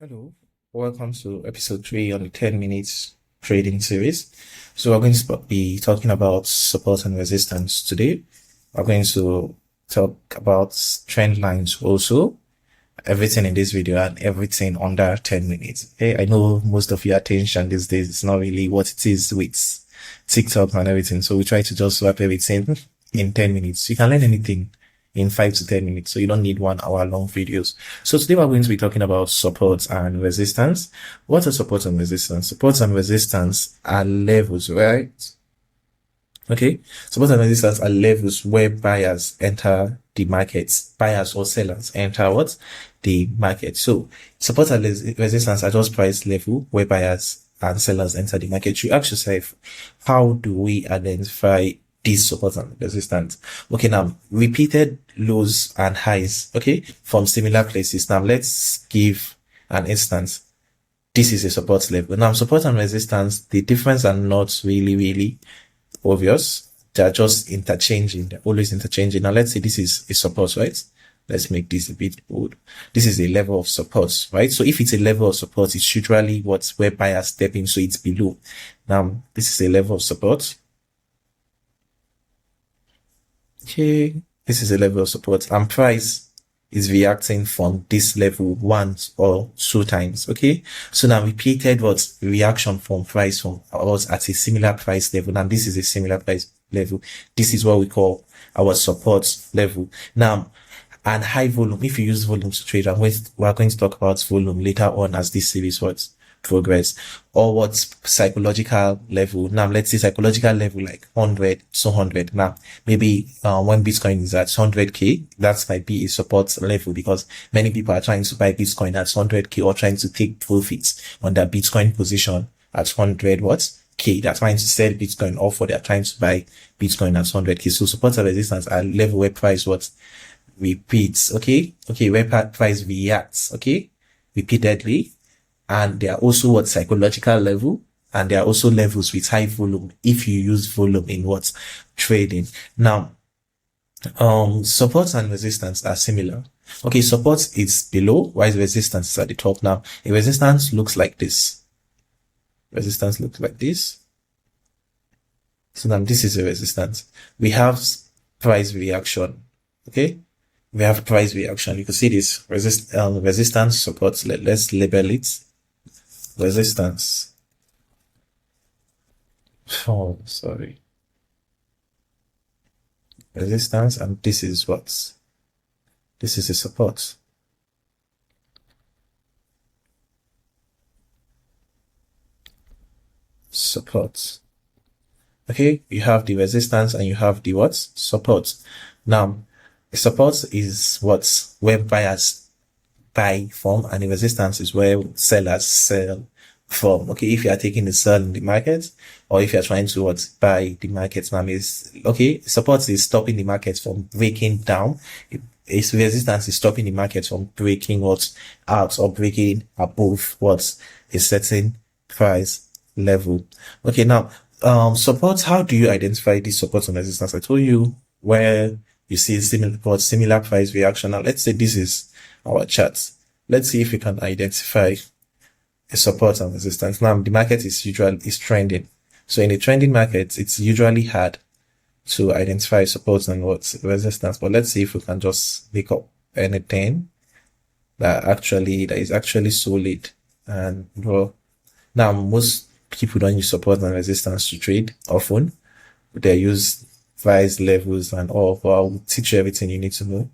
Hello, welcome to episode 3 on the 10 minutes trading series. So we're going to be talking about support and resistance today. We're going to talk about trend lines also, everything in this video and everything under 10 minutes. Okay, I know most of your attention these days is not really what it is with TikTok and everything. So we try to just wrap everything in 10 minutes. You can learn anything in 5 to 10 minutes. So you don't need 1 hour long videos. So today we're going to be talking about support and resistance. What are support and resistance? Support and resistance are levels, right? Okay. Support and resistance are levels where buyers enter the market. Buyers or sellers enter what? The market. So support and resistance are just price level where buyers and sellers enter the market. You ask yourself, how do we identify these support and resistance? Okay, now repeated lows and highs, okay, from similar places. Now let's give an instance. This is a support level. Now support and resistance, the difference are not really obvious. They're just interchanging. They're always interchanging. Now let's say this is a support, right? Let's make this a bit bold. This is a level of support, right? So if it's a level of support, it's usually what's where buyers step in, so it's below. Now this is a level of support. Okay, this is a level of support, and price is reacting from this level once or 2 times. Okay, so now repeated what reaction from price from us at a similar price level. Now this is a similar price level. This is what we call our support level. Now, and high volume, if you use volume to trade, we're going to talk about volume later on as this series what progress, or what's psychological level. Now let's say psychological level like 100, 200. Now maybe when Bitcoin is at 100k, that might be a support level, because many people are trying to buy Bitcoin at 100k or trying to take profits on their Bitcoin position at 100 what k. They're trying to sell Bitcoin, or for they're trying to buy Bitcoin at 100k. So support and resistance are level where price what repeats, okay, where price reacts, okay, repeatedly. And there are also what psychological level, and there are also levels with high volume if you use volume in what trading. Now, support and resistance are similar. Okay, support is below, while resistance is at the top. Now, a resistance looks like this. Resistance looks like this. So now this is a resistance. We have price reaction. Okay, we have price reaction. You can see this resistance, support. Let's label it. Resistance. Oh, sorry. Resistance, and this is what? This is a support. Support. Okay, you have the resistance and you have the what? Support. Now, support is what? Where buyers buy from, and the resistance is where sellers sell from. Okay, if you are taking the sell in the market, or if you are trying to what buy the market, now is okay. Support is stopping the market from breaking down. Its resistance is stopping the market from breaking what out or breaking above what a certain price level. Okay, now support. How do you identify this support and resistance? I told you where you see similar price reaction. Now let's say this is our chart. Let's see if we can identify a support and resistance. Now the market is trending. So in a trending market, it's usually hard to identify support and what resistance. But let's see if we can just make up anything that is actually solid and raw. Now most people don't use support and resistance to trade often. They use price levels and all, but I'll teach you everything you need to know.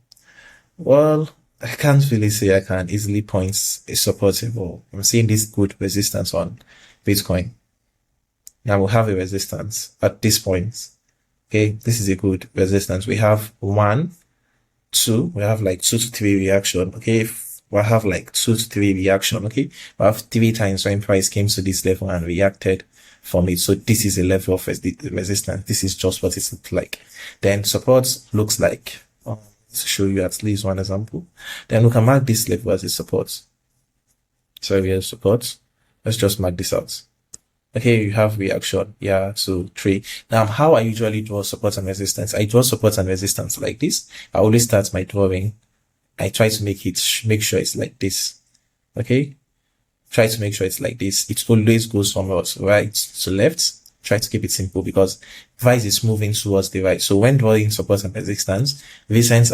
Well, I can't really say I can easily point a support level. I'm seeing this good resistance on Bitcoin. Now we'll have a resistance at this point. Okay, this is a good resistance. We have 1, 2, we have like 2 to 3 reaction. Okay, we'll have like 2 to 3 reaction. Okay, we have 3 times when price came to this level and reacted from it. So this is a level of resistance. This is just what it looks like. Then support looks like, to show you at least one example. Then we can mark this level as a support. So we have support. Let's just mark this out. Okay, you have reaction. Yeah, so 3. Now, how I usually draw support and resistance. I draw support and resistance like this. I always start my drawing. I try to make sure it's like this. Okay, try to make sure it's like this. It always goes from right to left. Try to keep it simple because price is moving towards the right. So when drawing support and resistance, recent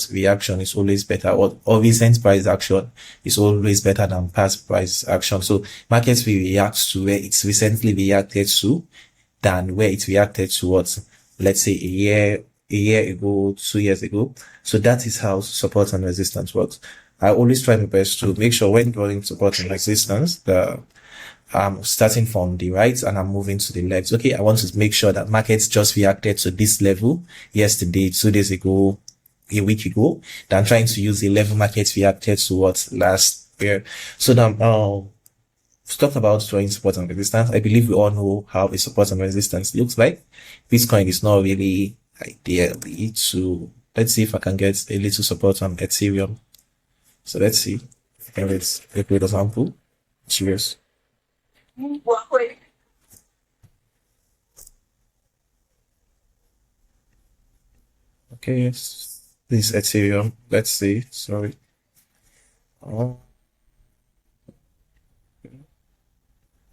reaction is always better, or recent price action is always better than past price action. So markets will react to where it's recently reacted to than where it reacted towards, let's say a year ago, 2 years ago. So that is how support and resistance works. I always try my best to make sure when drawing support and resistance, I'm starting from the right and I'm moving to the left. Okay, I want to make sure that markets just reacted to this level yesterday, 2 days ago, a week ago, than trying to use the level markets reacted to what last year. So now, to talk about drawing support and resistance, I believe we all know how a support and resistance looks like. Bitcoin is not really ideally to, let's see if I can get a little support on Ethereum. So let's see if I can get a good example. Cheers. Okay, yes. This is Ethereum. Let's see. Sorry. Oh.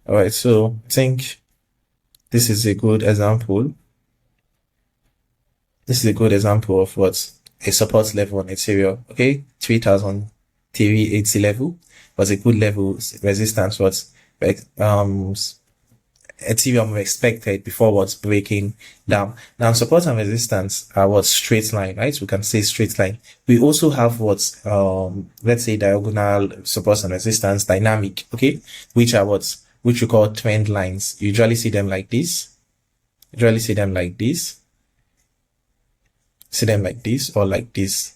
Alright, so I think this is a good example. This is a good example of what a support level on Ethereum. Okay, 3,380 level was a good level. Resistance was Ethereum expected before what's breaking down. Now support and resistance are what straight line, right? We can say straight line. We also have what's let's say diagonal support and resistance dynamic, okay, which we call trend lines. You usually see them like this. See them like this, or like this.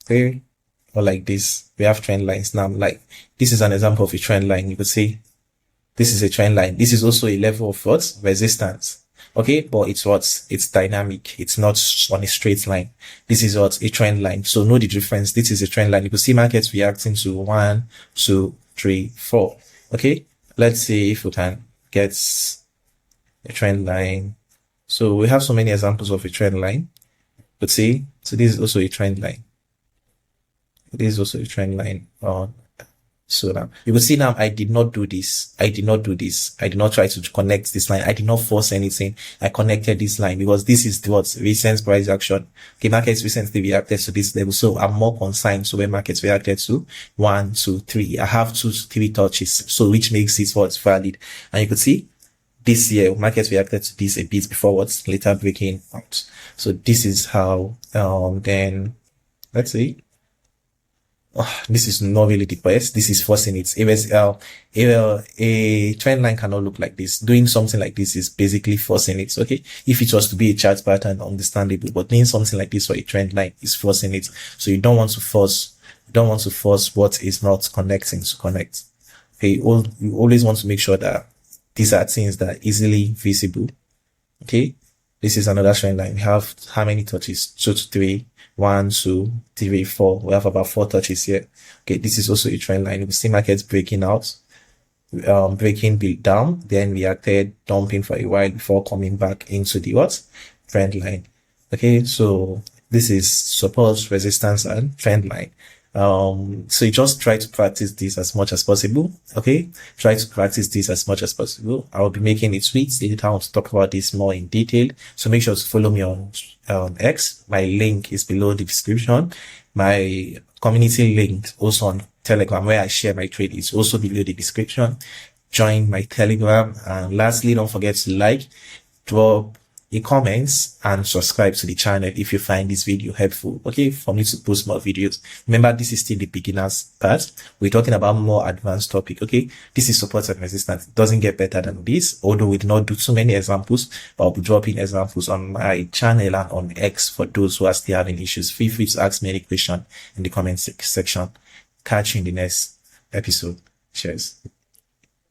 Okay, or like this. We have trend lines now. Like this is an example of a trend line. You could see this is a trend line. This is also a level of what? Resistance. Okay, but it's dynamic. It's not on a straight line. This is what? A trend line. So know the difference. This is a trend line. You can see markets reacting to 1, 2, 3, 4. Okay, let's see if we can get a trend line. So we have so many examples of a trend line. But see, so this is also a trend line. This is also a trend line on. So now you will see now I did not do this. I did not try to connect this line. I did not force anything. I connected this line because this is what recent price action. Okay, markets recently reacted to this level. So I'm more concerned. So when markets reacted to 1, 2, 3, I have 2 to 3 touches. So which makes it what's valid. And you could see this year markets reacted to this a bit before what's later breaking out. So this is how, then let's see. This is not really the best. This is forcing it. A trend line cannot look like this. Doing something like this is basically forcing it. Okay. If it was to be a chart pattern, understandable, but doing something like this for a trend line is forcing it. So you don't want to force what is not connecting to connect. Okay. You always want to make sure that these are things that are easily visible. Okay. This is another trend line. We have how many touches? 2 to 3. 1, 2, 3, 4. We have about 4 touches here. Okay, this is also a trend line. We see markets breaking out, breaking down, then reacted, dumping for a while before coming back into the what? Trend line. Okay, so this is support, resistance, and trend line. So you just try to practice this as much as possible. Okay, try to practice this as much as possible. I will be making a tweet later on to talk about this more in detail. So make sure to follow me on X. My link is below the description. My community link also on Telegram, where I share my trade, is also below the description. Join my Telegram, and lastly, don't forget to like, drop a comments, and subscribe to the channel if you find this video helpful. Okay, for me to post more videos. Remember, this is still the beginners part. We're talking about more advanced topic. Okay, this is support and resistance. It doesn't get better than this, although we do not do too many examples, but I'll be dropping examples on my channel and on X for those who are still having issues. Feel free to ask me any question in the comment section. Catch you in the next episode. Cheers.